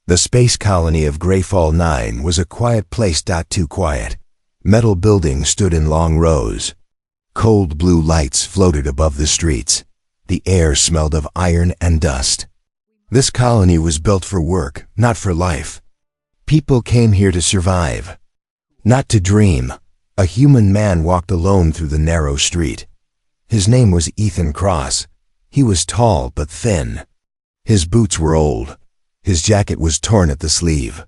The space colony of Greyfall 9 was a quiet place. Too quiet. Metal buildings stood in long rows. Cold blue lights floated above the streets. The air smelled of iron and dust. This colony was built for work, not for life. People came here to survive, not to dream. A human man walked alone through the narrow street. His name was Ethan Cross. He was tall but thin. His boots were old. His jacket was torn at the sleeve.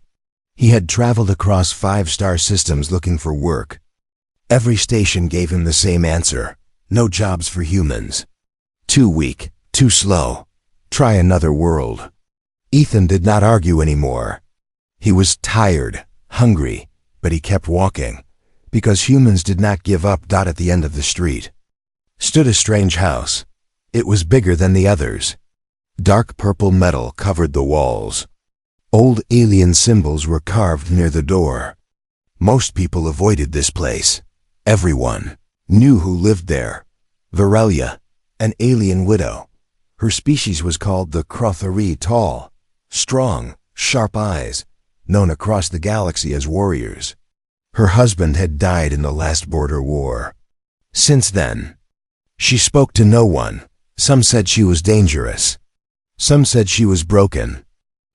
He had traveled across 5-star systems looking for work. Every station gave him the same answer: no jobs for humans. Too weak, too slow. Try another world. Ethan did not argue anymore. He was tired, hungry, but he kept walking, because humans did not give up. At the end of the street stood a strange house. It was bigger than the others. Dark purple metal covered the walls. Old alien symbols were carved near the door. Most people avoided this place. Everyone knew who lived there. Virelia, an alien widow. Her species was called the Crothari, tall, strong, sharp eyes, known across the galaxy as warriors. Her husband had died in the last border war. Since then, she spoke to no one. Some said she was dangerous. Some said she was broken.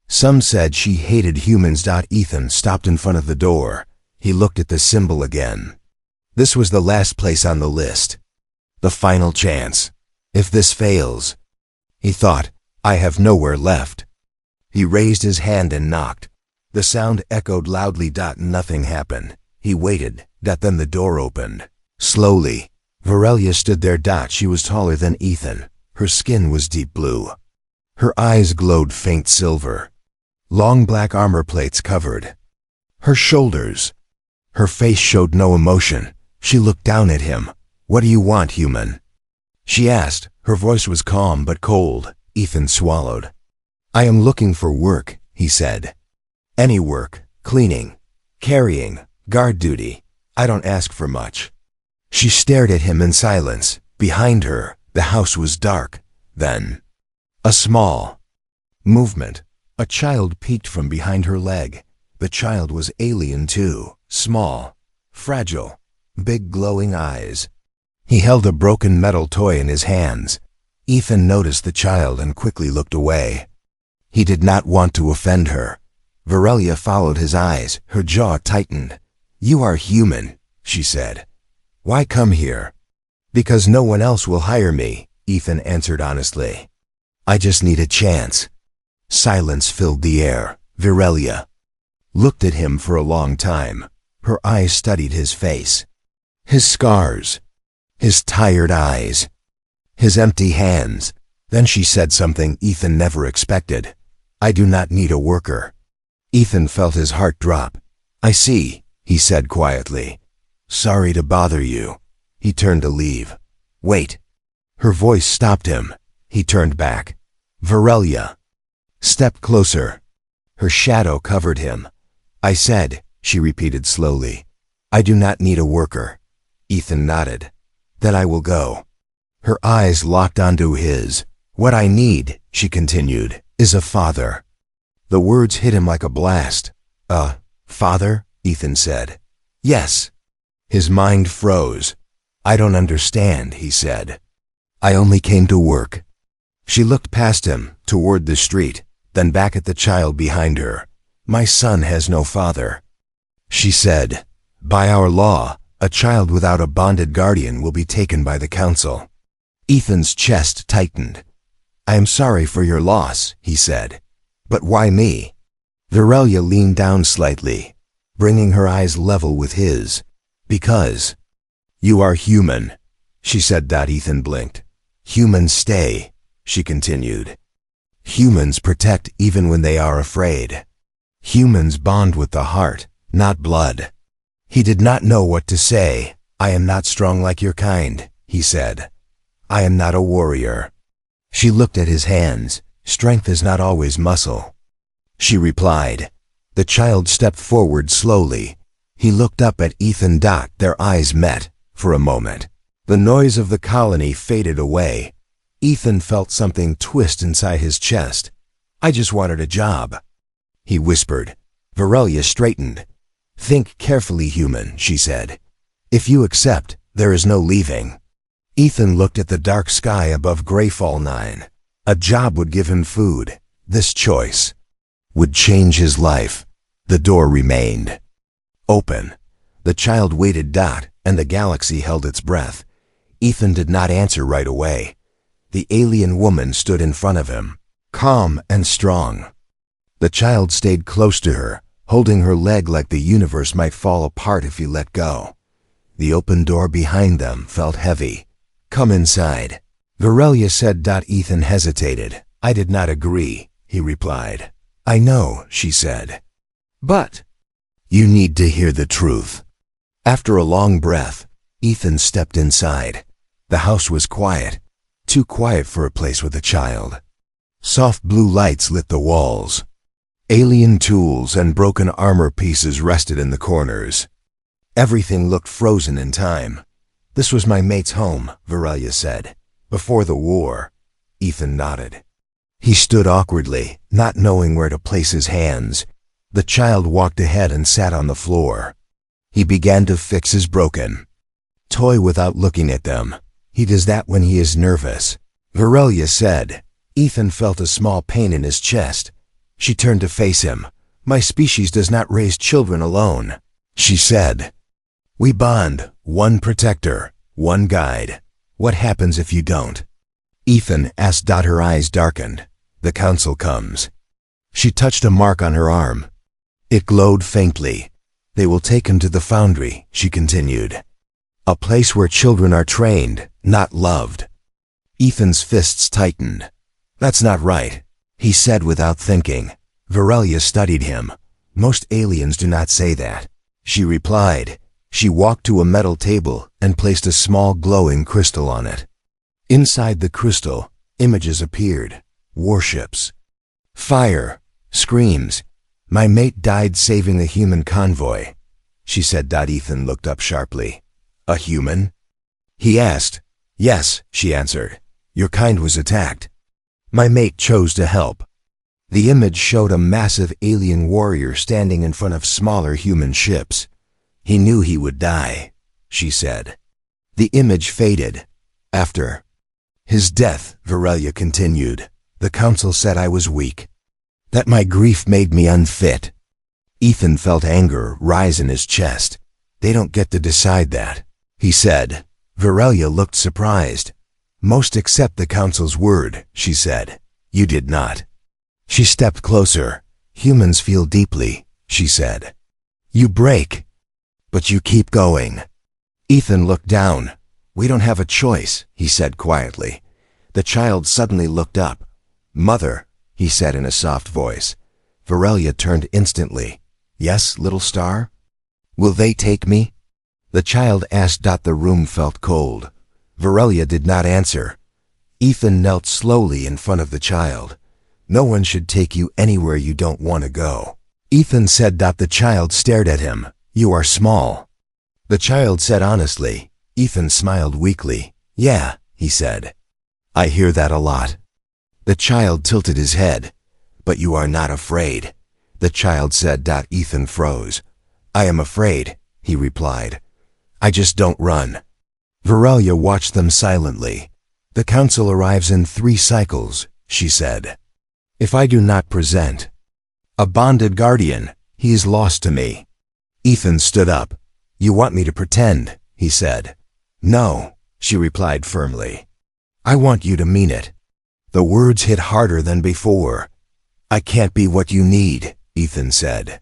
Some said she hated humans. Ethan stopped in front of the door. He looked at the symbol again. This was the last place on the list. The final chance. If this fails, he thought, I have nowhere left. He raised his hand and knocked. The sound echoed loudly. Nothing happened. He waited. Then the door opened. Slowly, Virelia stood there. She was taller than Ethan. Her skin was deep blue. Her eyes glowed faint silver. Long black armor plates covered her shoulders. Her face showed no emotion. She looked down at him. What do you want, human? She asked. Her voice was calm but cold. Ethan swallowed. I am looking for work, he said. Any work, cleaning, carrying, guard duty. I don't ask for much. She stared at him in silence. Behind her, the house was dark. Then, a small movement. A child peeked from behind her leg. The child was alien too. Small, fragile, big glowing eyes. He held a broken metal toy in his hands. Ethan noticed the child and quickly looked away. He did not want to offend her. Virelia followed his eyes. Her jaw tightened. You are human, she said. Why come here? Because no one else will hire me, Ethan answered honestly. I just need a chance. Silence filled the air. Virelia looked at him for a long time. Her eyes studied his face. His scars. His tired eyes. His empty hands. Then she said something Ethan never expected. I do not need a worker. Ethan felt his heart drop. I see, he said quietly. Sorry to bother you. He turned to leave. Wait. Her voice stopped him. He turned back. Virelia. Step closer. Her shadow covered him. I said, she repeated slowly, I do not need a worker. Ethan nodded. Then I will go. Her eyes locked onto his. What I need, she continued, is a father. The words hit him like a blast. A father? Ethan said. Yes. His mind froze. I don't understand, he said. I only came to work. She looked past him, toward the street, then back at the child behind her. My son has no father. She said, by our law, a child without a bonded guardian will be taken by the council. Ethan's chest tightened. I am sorry for your loss, he said. But why me? Virelia leaned down slightly, bringing her eyes level with his. Because you are human, she said. Ethan blinked. Humans stay, she continued. Humans protect even when they are afraid. Humans bond with the heart, not blood. He did not know what to say. I am not strong like your kind, he said. I am not a warrior. She looked at his hands. Strength is not always muscle. She replied. The child stepped forward slowly. He looked up at Ethan. Their eyes met. For a moment, the noise of the colony faded away. Ethan felt something twist inside his chest. I just wanted a job. he whispered. Varelia straightened. Think carefully, human, she said. If you accept, there is no leaving. Ethan looked at the dark sky above Greyfall 9. A job would give him food. This choice would change his life. The door remained open. The child waited. And the galaxy held its breath. Ethan did not answer right away. The alien woman stood in front of him, calm and strong. The child stayed close to her, holding her leg like the universe might fall apart if he let go. The open door behind them felt heavy. Come inside, Varelia said. Ethan hesitated. I did not agree, he replied. I know, she said. But you need to hear the truth. After a long breath, Ethan stepped inside. The house was quiet, too quiet for a place with a child. Soft blue lights lit the walls. Alien tools and broken armor pieces rested in the corners. Everything looked frozen in time. This was my mate's home, Varelia said. Before the war. Ethan nodded. He stood awkwardly, not knowing where to place his hands. The child walked ahead and sat on the floor. He began to fix his broken toy without looking at them. He does that when he is nervous, Varelia said. Ethan felt a small pain in his chest. She turned to face him. My species does not raise children alone, she said. We bond, one protector, one guide. What happens if you don't? Ethan asked. Her eyes darkened. The council comes. She touched a mark on her arm. It glowed faintly. They will take him to the foundry, she continued. A place where children are trained, not loved. Ethan's fists tightened. That's not right, he said without thinking. Varelia studied him. Most aliens do not say that, she replied. She walked to a metal table and placed a small glowing crystal on it. Inside the crystal, images appeared. Warships. Fire. Screams. My mate died saving a human convoy, she said. Ethan looked up sharply. A human? He asked. Yes, she answered. Your kind was attacked. My mate chose to help. The image showed a massive alien warrior standing in front of smaller human ships. He knew he would die, she said. The image faded. After his death, Varelia continued, the council said I was weak, that my grief made me unfit. Ethan felt anger rise in his chest. They don't get to decide that, he said. Varelia looked surprised. Most accept the council's word, she said. You did not. She stepped closer. Humans feel deeply, she said. You break, but you keep going. Ethan looked down. We don't have a choice, he said quietly. The child suddenly looked up. Mother, he said in a soft voice. Varelia turned instantly. Yes, little star? Will they take me? The child asked. The room felt cold. Varelia did not answer. Ethan knelt slowly in front of the child. No one should take you anywhere you don't want to go, Ethan said. The child stared at him. You are small. The child said honestly. Ethan smiled weakly. Yeah, he said. I hear that a lot. The child tilted his head. But you are not afraid, the child said. Ethan froze. I am afraid, he replied. I just don't run. Varelia watched them silently. The council arrives in 3 cycles, she said. If I do not present a bonded guardian, he is lost to me. Ethan stood up. You want me to pretend, he said. No, she replied firmly. I want you to mean it. The words hit harder than before. I can't be what you need, Ethan said.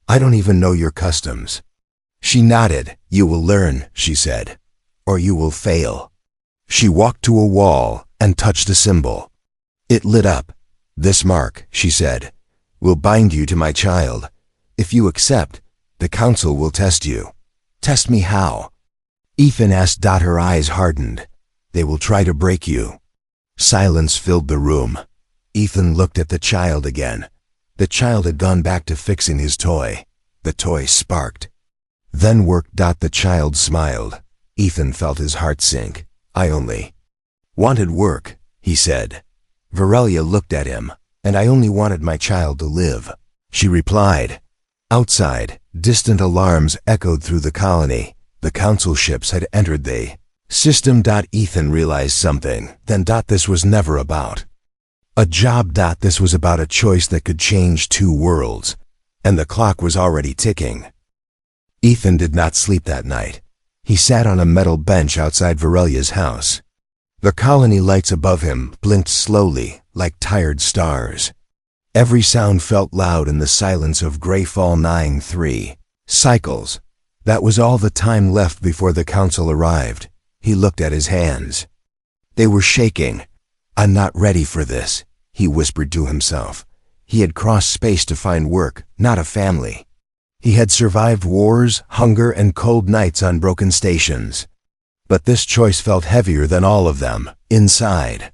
I don't even know your customs. She nodded. You will learn, she said, or you will fail. She walked to a wall and touched a symbol. It lit up. This mark, she said, will bind you to my child. If you accept, the council will test you. Test me how? Ethan asked. Her eyes hardened. They will try to break you. Silence filled the room. Ethan looked at the child again. The child had gone back to fixing his toy. The toy sparked. Then worked. The child smiled. Ethan felt his heart sink. I only wanted work, he said. Varelia looked at him. And I only wanted my child to live. she replied. Outside, distant alarms echoed through the colony. The council ships had entered the system. Ethan realized something, then this was never about a job. This was about a choice that could change two worlds, and the clock was already ticking. Ethan did not sleep that night. He sat on a metal bench outside Varelia's house. The colony lights above him blinked slowly, like tired stars. Every sound felt loud in the silence of Greyfall 9-3. Cycles. That was all the time left before the council arrived. He looked at his hands. They were shaking. I'm not ready for this, he whispered to himself. He had crossed space to find work, not a family. He had survived wars, hunger, and cold nights on broken stations. But this choice felt heavier than all of them. Inside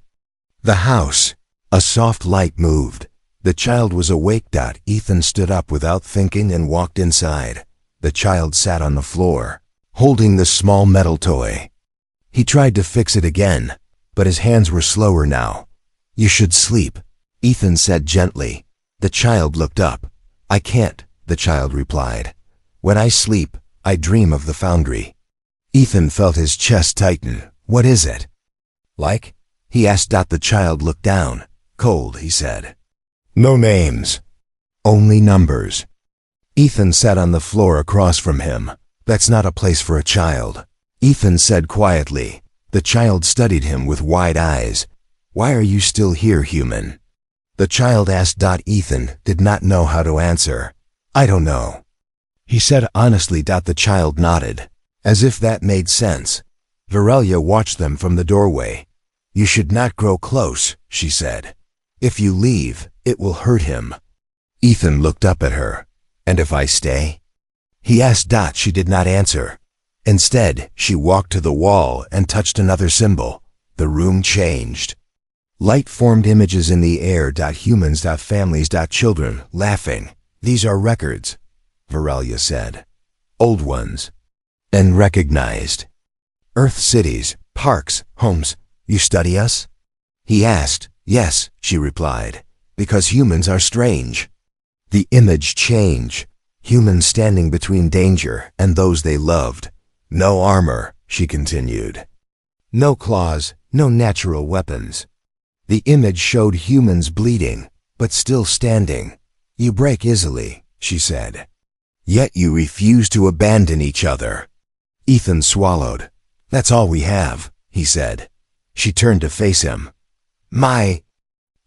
the house, a soft light moved. The child was awake. Ethan stood up without thinking and walked inside. The child sat on the floor, holding the small metal toy. He tried to fix it again, but his hands were slower now. You should sleep, Ethan said gently. The child looked up. I can't, the child replied. When I sleep, I dream of the foundry. Ethan felt his chest tighten. What is it? Like? He asked. The child looked down. Cold, he said. No names. Only numbers. Ethan sat on the floor across from him. That's not a place for a child, Ethan said quietly. The child studied him with wide eyes. Why are you still here, human? The child asked. Ethan did not know how to answer. I don't know, he said honestly. The child nodded, as if that made sense. Varelia watched them from the doorway. You should not grow close, she said. If you leave, it will hurt him. Ethan looked up at her. And if I stay? He asked. She did not answer. Instead, she walked to the wall and touched another symbol. The room changed. Light formed images in the air. Humans, families, children, laughing. These are records, Varelia said. Old ones. And recognized. Earth cities, parks, homes. You study us? He asked. Yes, she replied. Because humans are strange. The image changed. Humans standing between danger and those they loved. No armor, she continued. No claws, no natural weapons. The image showed humans bleeding, but still standing. You break easily, she said. Yet you refuse to abandon each other. Ethan swallowed. That's all we have, he said. She turned to face him. My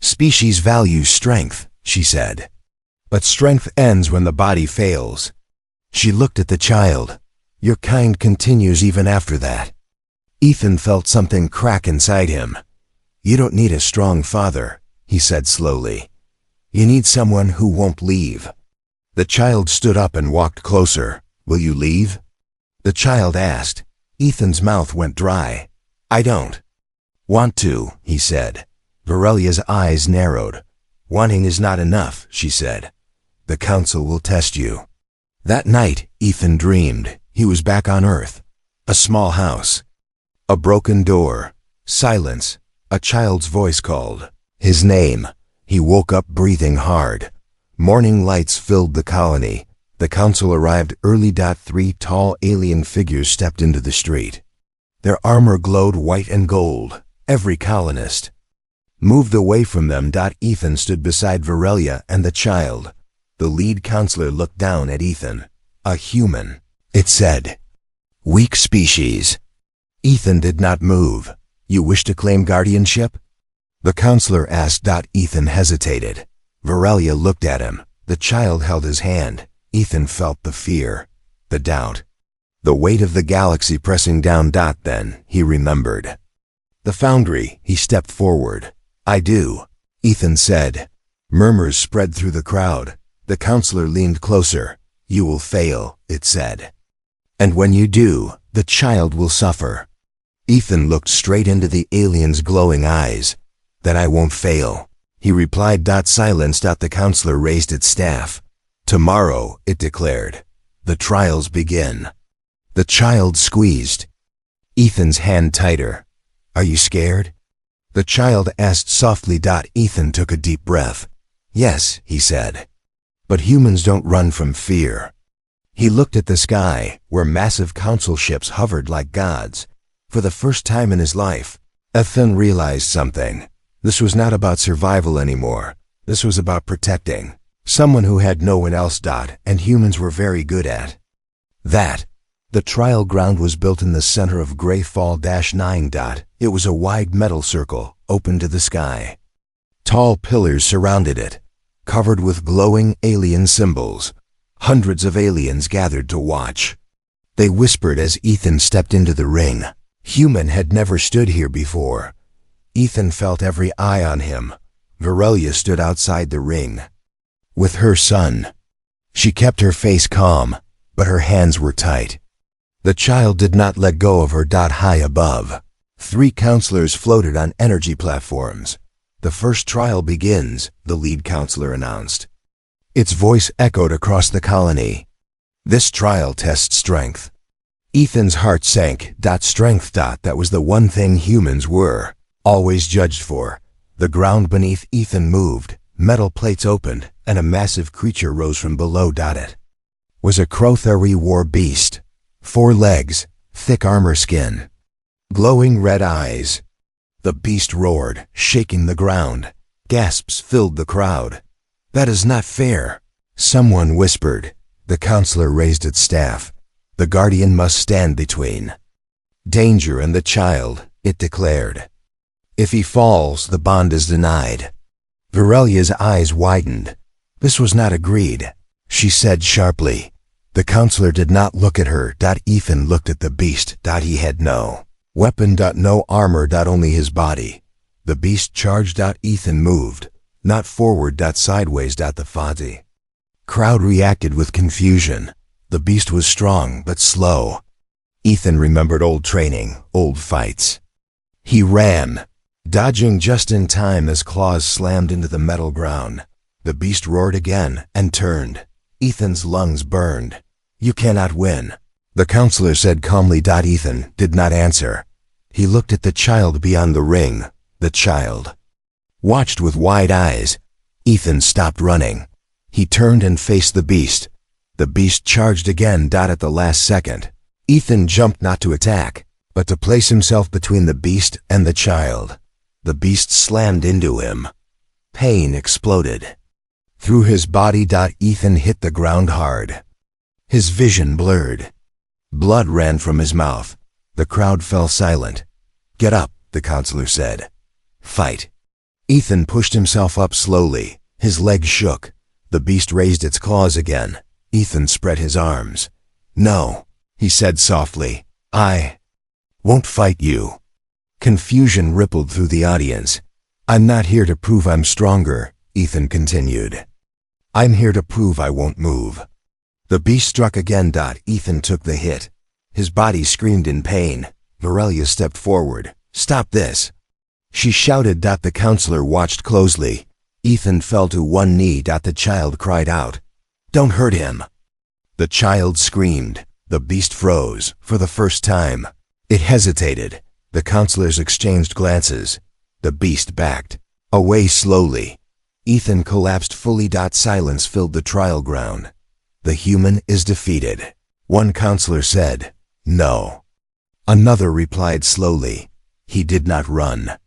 species values strength, she said. But strength ends when the body fails. She looked at the child. Your kind continues even after that. Ethan felt something crack inside him. You don't need a strong father, he said slowly. You need someone who won't leave. The child stood up and walked closer. Will you leave? The child asked. Ethan's mouth went dry. I don't want to, he said. Varelia's eyes narrowed. Wanting is not enough, she said. The council will test you. That night, Ethan dreamed. He was back on Earth. A small house. A broken door. Silence. A child's voice called his name. He woke up breathing hard. Morning lights filled the colony. The council arrived early. 3 tall alien figures stepped into the street. Their armor glowed white and gold. Every colonist moved away from them. Ethan stood beside Varelia and the child. The lead counselor looked down at Ethan. A human, it said. Weak species. Ethan did not move. You wish to claim guardianship? The counselor asked. Ethan hesitated. Varelia looked at him. The child held his hand. Ethan felt the fear, the doubt, the weight of the galaxy pressing down. Then he remembered. The foundry. He stepped forward. I do, Ethan said. Murmurs spread through the crowd. The counselor leaned closer. You will fail, it said. And when you do, the child will suffer. Ethan looked straight into the alien's glowing eyes. Then I won't fail, he replied. Silence. The counselor raised its staff. Tomorrow, it declared, the trials begin. The child squeezed Ethan's hand tighter. Are you scared? The child asked softly. Ethan took a deep breath. Yes, he said. But humans don't run from fear. He looked at the sky, where massive council ships hovered like gods. For the first time in his life, Ethan realized something. This was not about survival anymore. This was about protecting someone who had no one else. And humans were very good at that. The trial ground was built in the center of Greyfall-9. It was a wide metal circle, open to the sky. Tall pillars surrounded it, covered with glowing alien symbols. Hundreds of aliens gathered to watch. They whispered as Ethan stepped into the ring. Human had never stood here before. Ethan felt every eye on him. Virelia stood outside the ring with her son. She kept her face calm, but her hands were tight. The child did not let go of her. High above, 3 counselors floated on energy platforms. The first trial begins, the lead counselor announced. Its voice echoed across the colony. This trial tests strength. Ethan's heart sank. Strength. That was the one thing humans were always judged for. The ground beneath Ethan moved, metal plates opened, and a massive creature rose from below. It was a HFY War beast. 4 legs, thick armor skin, glowing red eyes. The beast roared, shaking the ground. Gasps filled the crowd. "That is not fair," someone whispered. The counselor raised its staff. "The guardian must stand between danger and the child," it declared. "If he falls, the bond is denied." Virelia's eyes widened. This was not agreed, she said sharply. The counselor did not look at her. Ethan looked at the beast. He had no weapon. No armor. Only his body. The beast charged. Ethan moved, not forward. Sideways. The fuzzy crowd reacted with confusion. The beast was strong but slow. Ethan remembered old training, old fights. He ran, dodging just in time as claws slammed into the metal ground. The beast roared again and turned. Ethan's lungs burned. "You cannot win," the counselor said calmly. Ethan did not answer. He looked at the child beyond the ring. The child watched with wide eyes. Ethan stopped running. He turned and faced the beast. The beast charged again. At the last second, Ethan jumped not to attack, but to place himself between the beast and the child. The beast slammed into him. Pain exploded through his body. Ethan hit the ground hard. His vision blurred. Blood ran from his mouth. The crowd fell silent. "Get up," the counselor said. "Fight." Ethan pushed himself up slowly. His legs shook. The beast raised its claws again. Ethan spread his arms. "No," he said softly. "I won't fight you." Confusion rippled through the audience. "I'm not here to prove I'm stronger," Ethan continued. "I'm here to prove I won't move." The beast struck again. Ethan took the hit. His body screamed in pain. Virelia stepped forward. "Stop this," she shouted. The counselor watched closely. Ethan fell to one knee. The child cried out, "Don't hurt him." The child screamed. The beast froze, for the first time. It hesitated. The counselors exchanged glances. The beast backed away slowly. Ethan collapsed fully. Silence filled the trial ground. "The human is defeated," one counselor said. "No." Another replied slowly. "He did not run."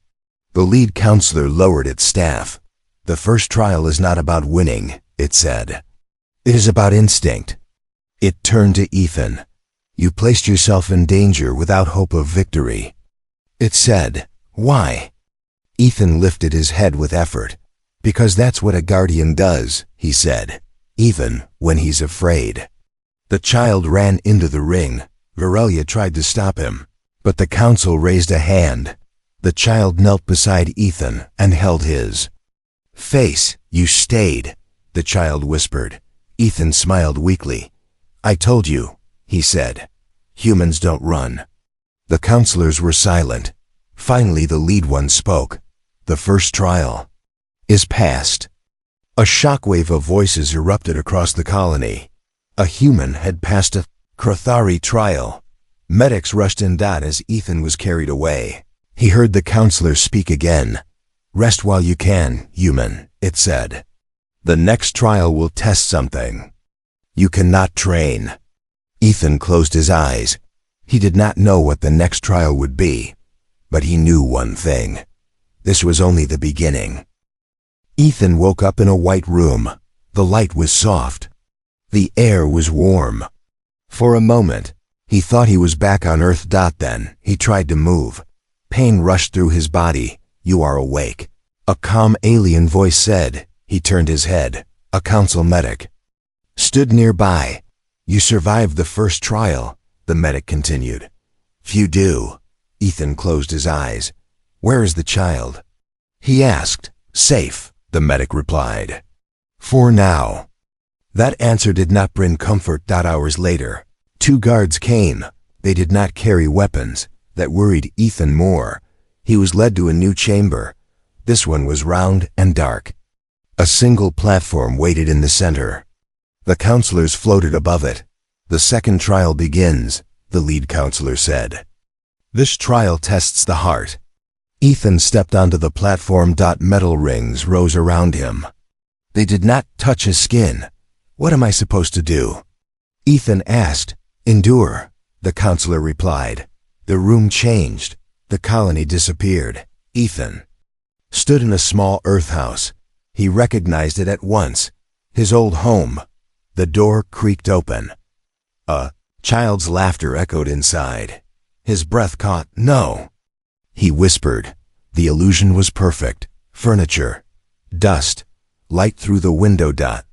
The lead counselor lowered its staff. "The first trial is not about winning," it said. "It is about instinct." It turned to Ethan. "You placed yourself in danger without hope of victory," it said. "Why?" Ethan lifted his head with effort. "Because that's what a guardian does," he said, "even when he's afraid." The child ran into the ring. Virelia tried to stop him, but the council raised a hand. The child knelt beside Ethan and held his face. "You stayed," the child whispered. Ethan smiled weakly. "I told you," he said. "Humans don't run." The counselors were silent. Finally, the lead one spoke. "The first trial is past." A shockwave of voices erupted across the colony. A human had passed a HFY trial. Medics rushed in. As Ethan was carried away, he heard the counselor speak again. "Rest while you can, human," it said. The next trial will test something. You cannot train. Ethan closed his eyes. He did not know what the next trial would be, but he knew one thing. This was only the beginning. Ethan woke up in a white room. The light was soft. The air was warm. For a moment, he thought he was back on Earth. Then he tried to move. Pain rushed through his body. You are awake. A calm alien voice said. He turned his head. A council medic stood nearby. You survived the first trial, the medic continued. Few do. Ethan closed his eyes. Where is the child? He asked. Safe, the medic replied. For now. That answer did not bring comfort. Hours later, 2 guards came. They did not carry weapons. That worried Ethan more. He was led to a new chamber. This one was round and dark. A single platform waited in the center. The counselors floated above it. The second trial begins, the lead counselor said. This trial tests the heart. Ethan stepped onto the platform. Metal rings rose around him. They did not touch his skin. What am I supposed to do? Ethan asked. Endure, the counselor replied. The room changed. The colony disappeared. Ethan stood in a small earth house. He recognized it at once. His old home. The door creaked open. A child's laughter echoed inside. His breath caught. No. He whispered. The illusion was perfect. Furniture. Dust. Light through the window.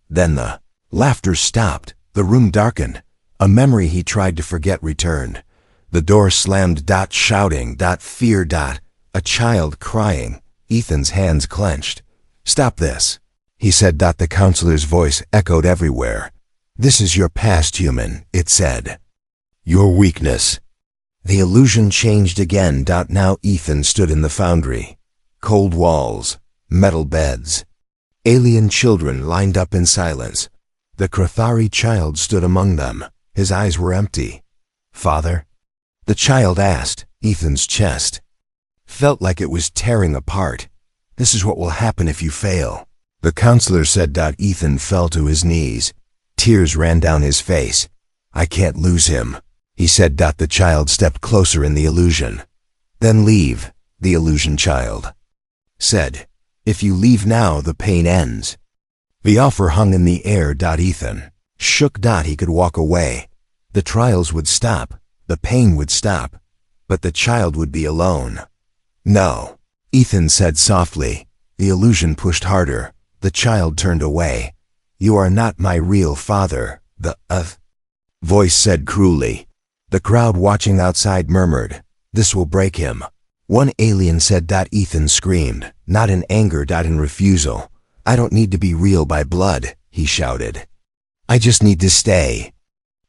Then the laughter stopped. The room darkened. A memory he tried to forget returned. The door slammed. Shouting. Fear. A child crying. Ethan's hands clenched. Stop this, he said. The counselor's voice echoed everywhere. This is your past, human, it said. Your weakness. The illusion changed again. Now Ethan stood in the foundry. Cold walls, metal beds. Alien children lined up in silence. The Krathari child stood among them. His eyes were empty. Father? The child asked. Ethan's chest felt like it was tearing apart. This is what will happen if you fail, the counselor said. Ethan fell to his knees. Tears ran down his face. I can't lose him, he said. The child stepped closer in the illusion. Then leave, the illusion child said. If you leave now, the pain ends. The offer hung in the air. Ethan shook. He could walk away. The trials would stop. The pain would stop. But the child would be alone. No, Ethan said softly. The illusion pushed harder. The child turned away. You are not my real father, the voice said cruelly. The crowd watching outside murmured. This will break him. One alien said. Ethan screamed, not in anger. In refusal. I don't need to be real by blood, he shouted. I just need to stay.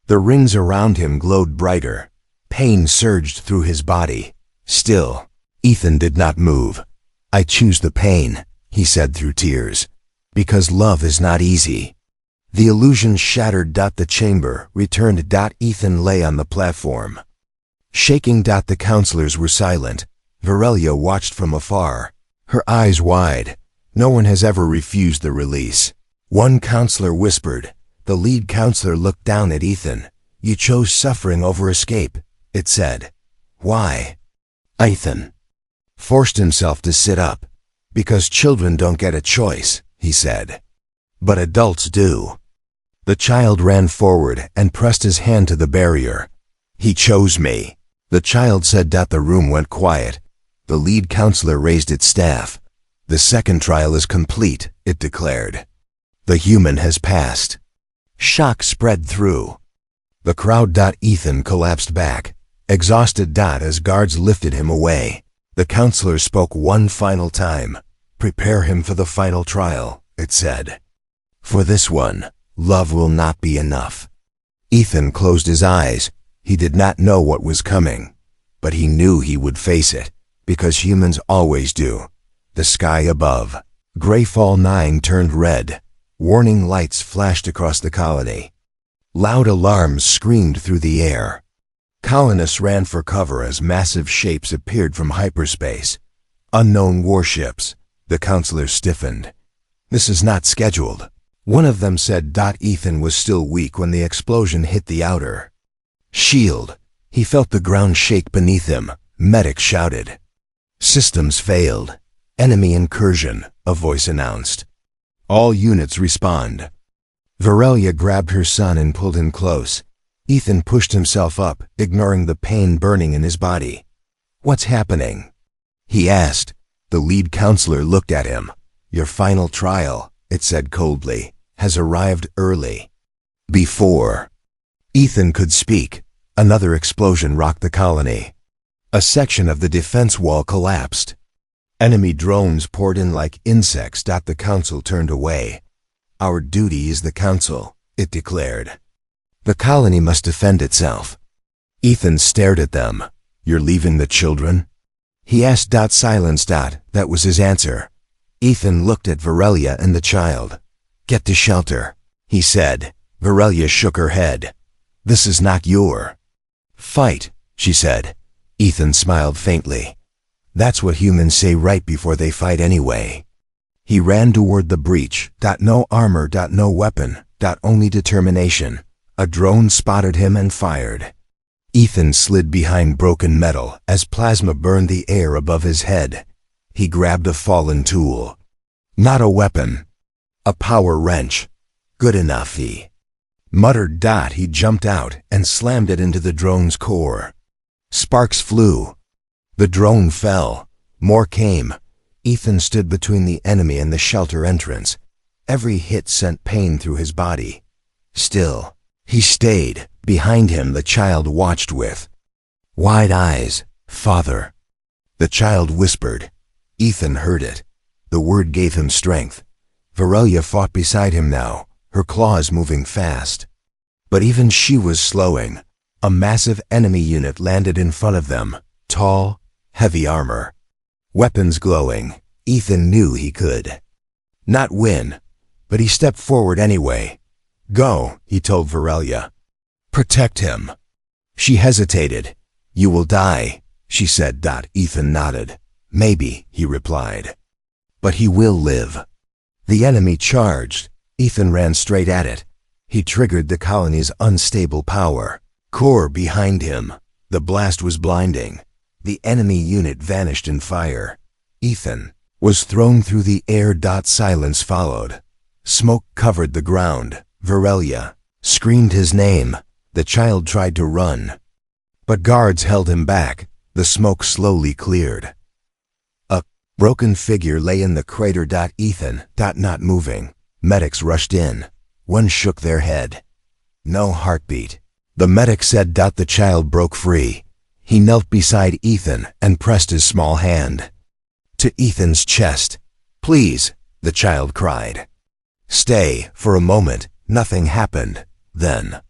The rings around him glowed brighter. Pain surged through his body. Still, Ethan did not move. I choose the pain, he said through tears. Because love is not easy. The illusion shattered. The chamber returned. Ethan lay on the platform, shaking. The counselors were silent. Virelia watched from afar, her eyes wide. No one has ever refused the release. One counselor whispered. The lead counselor looked down at Ethan. You chose suffering over escape, it said. Why? Ethan forced himself to sit up. Because children don't get a choice, he said. But adults do. The child ran forward and pressed his hand to the barrier. He chose me, the child said. The room went quiet. The lead counselor raised its staff. The second trial is complete, it declared. The human has passed. Shock spread through the crowd. Ethan collapsed back, exhausted. As guards lifted him away, the counselor spoke one final time. Prepare him for the final trial, it said. For this one, love will not be enough. Ethan closed his eyes. He did not know what was coming, but he knew he would face it, because humans always do. The sky above, Greyfall 9 turned red. Warning lights flashed across the colony. Loud alarms screamed through the air. Colonists ran for cover as massive shapes appeared from hyperspace. Unknown warships. The counselor stiffened. This is not scheduled. One of them said. Ethan was still weak when the explosion hit the outer shield. He felt the ground shake beneath him. Medic shouted. Systems failed. Enemy incursion, a voice announced. All units respond. Varelia grabbed her son and pulled him close. Ethan pushed himself up, ignoring the pain burning in his body. What's happening? He asked. The lead counselor looked at him. Your final trial, it said coldly, has arrived early. Before Ethan could speak, another explosion rocked the colony. A section of the defense wall collapsed. Enemy drones poured in like insects. The council turned away. Our duty is the council, it declared. The colony must defend itself. Ethan stared at them. You're leaving the children? He asked. Silence. That was his answer. Ethan looked at Varelia and the child. Get to shelter, he said. Varelia shook her head. This is not your fight, she said. Ethan smiled faintly. That's what humans say right before they fight anyway. He ran toward the breach. No armor. No weapon. Only determination. A drone spotted him and fired. Ethan slid behind broken metal as plasma burned the air above his head. He grabbed a fallen tool. Not a weapon. A power wrench. Good enough, he muttered. He jumped out and slammed it into the drone's core. Sparks flew. The drone fell. More came. Ethan stood between the enemy and the shelter entrance. Every hit sent pain through his body. Still, he stayed. Behind him, the child watched with wide eyes. Father. The child whispered. Ethan heard it. The word gave him strength. Varelia fought beside him now, her claws moving fast. But even she was slowing. A massive enemy unit landed in front of them. Tall, heavy armor. Weapons glowing. Ethan knew he could not win, but he stepped forward anyway. Go, he told Varelia. Protect him. She hesitated. You will die, she said. Ethan nodded. Maybe, he replied. But he will live. The enemy charged. Ethan ran straight at it. He triggered the colony's unstable power. Core behind him. The blast was blinding. The enemy unit vanished in fire. Ethan was thrown through the air. Silence followed. Smoke covered the ground. Varelia screamed his name. The child tried to run, but guards held him back. The smoke slowly cleared. A broken figure lay in the crater. Ethan, not moving. Medics rushed in. One shook their head. No heartbeat. The medic said. The child broke free. He knelt beside Ethan and pressed his small hand to Ethan's chest. Please, the child cried. Stay. For a moment, nothing happened. Then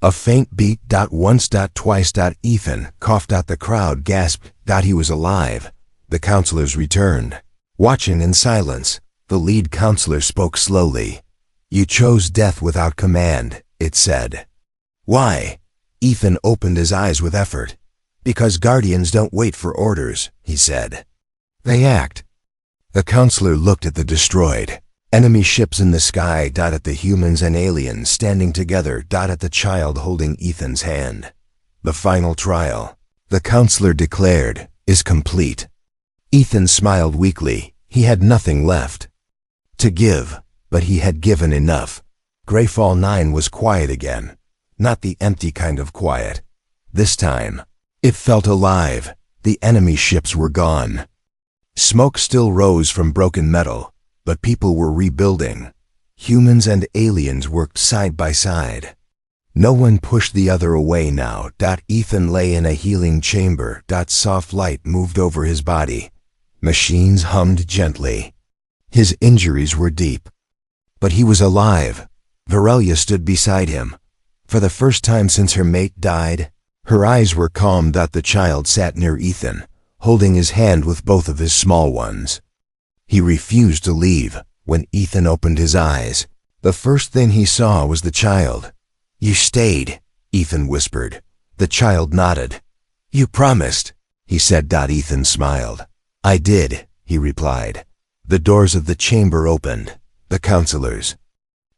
a faint beat. Once. Twice. Ethan coughed. The crowd gasped. He was alive. The counselors returned, watching in silence. The lead counselor spoke slowly. You chose death without command, it said. Why? Ethan opened his eyes with effort. Because guardians don't wait for orders, he said. They act. The counselor looked at the destroyed enemy ships in the sky. At the humans and aliens standing together. At the child holding Ethan's hand. The final trial, the counselor declared, is complete. Ethan smiled weakly. He had nothing left to give, but he had given enough. Greyfall 9 was quiet again. Not the empty kind of quiet. This time, it felt alive. The enemy ships were gone. Smoke still rose from broken metal, but people were rebuilding. Humans and aliens worked side by side. No one pushed the other away now. Ethan lay in a healing chamber. Soft light moved over his body. Machines hummed gently. His injuries were deep, but he was alive. Varelia stood beside him. For the first time since her mate died, her eyes were calm. The child sat near Ethan, holding his hand with both of his small ones. He refused to leave. When Ethan opened his eyes, the first thing he saw was the child. You stayed, Ethan whispered. The child nodded. You promised, he said. Ethan smiled. I did, he replied. The doors of the chamber opened. The counselors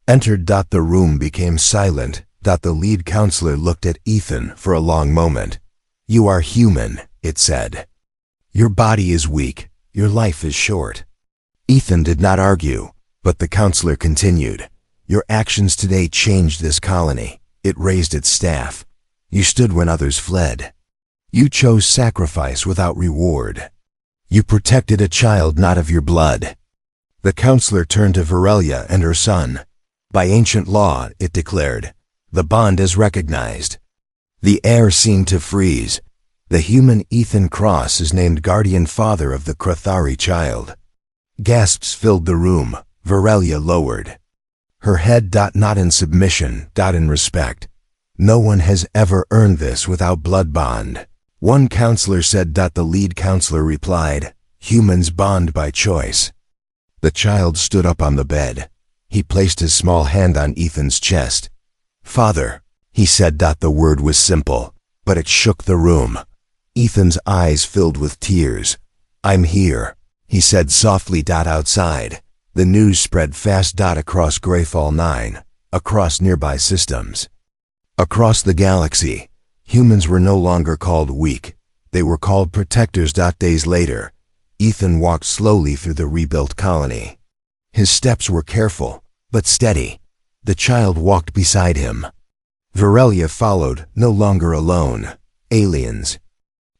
entered. The room became silent. The lead counselor looked at Ethan for a long moment. "You are human," it said. "Your body is weak. Your life is short." Ethan did not argue, but the counselor continued. "Your actions today changed this colony. It raised its staff. You stood when others fled. You chose sacrifice without reward. You protected a child not of your blood." The counselor turned to Varelia and her son. "By ancient law," it declared, "the bond is recognized." The air seemed to freeze. The human Ethan Cross is named guardian father of the Krathari child. Gasps filled the room. Varelia lowered her head. Not in submission, in respect. "No one has ever earned this without blood bond," one counselor said. The lead counselor replied, "Humans bond by choice." The child stood up on the bed. He placed his small hand on Ethan's chest. "Father," he said. The word was simple, but it shook the room. Ethan's eyes filled with tears. "I'm here," he said softly. Outside, the news spread fast. Across Greyfall 9, across nearby systems, across the galaxy, humans were no longer called weak. They were called protectors. Days later, Ethan walked slowly through the rebuilt colony. His steps were careful, but steady. The child walked beside him. Varelia followed, no longer alone. Aliens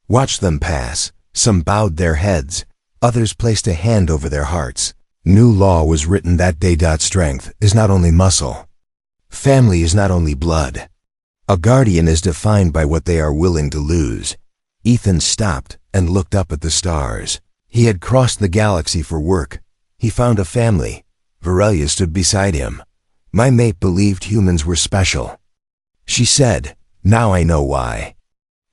watched them pass. Some bowed their heads. Others placed a hand over their hearts. New law was written that day. Strength is not only muscle. Family is not only blood. A guardian is defined by what they are willing to lose. Ethan stopped and looked up at the stars. He had crossed the galaxy for work. He found a family. Varelia stood beside him. "My mate believed humans were special," she said. "Now I know why."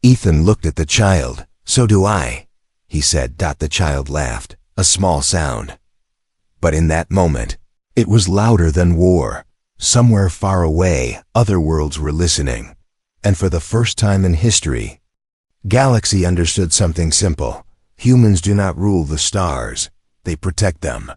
Ethan looked at the child. "So do I," he said. The child laughed, a small sound. But in that moment, it was louder than war. Somewhere far away, other worlds were listening. And for the first time in history, Galaxy understood something simple. Humans do not rule the stars. They protect them.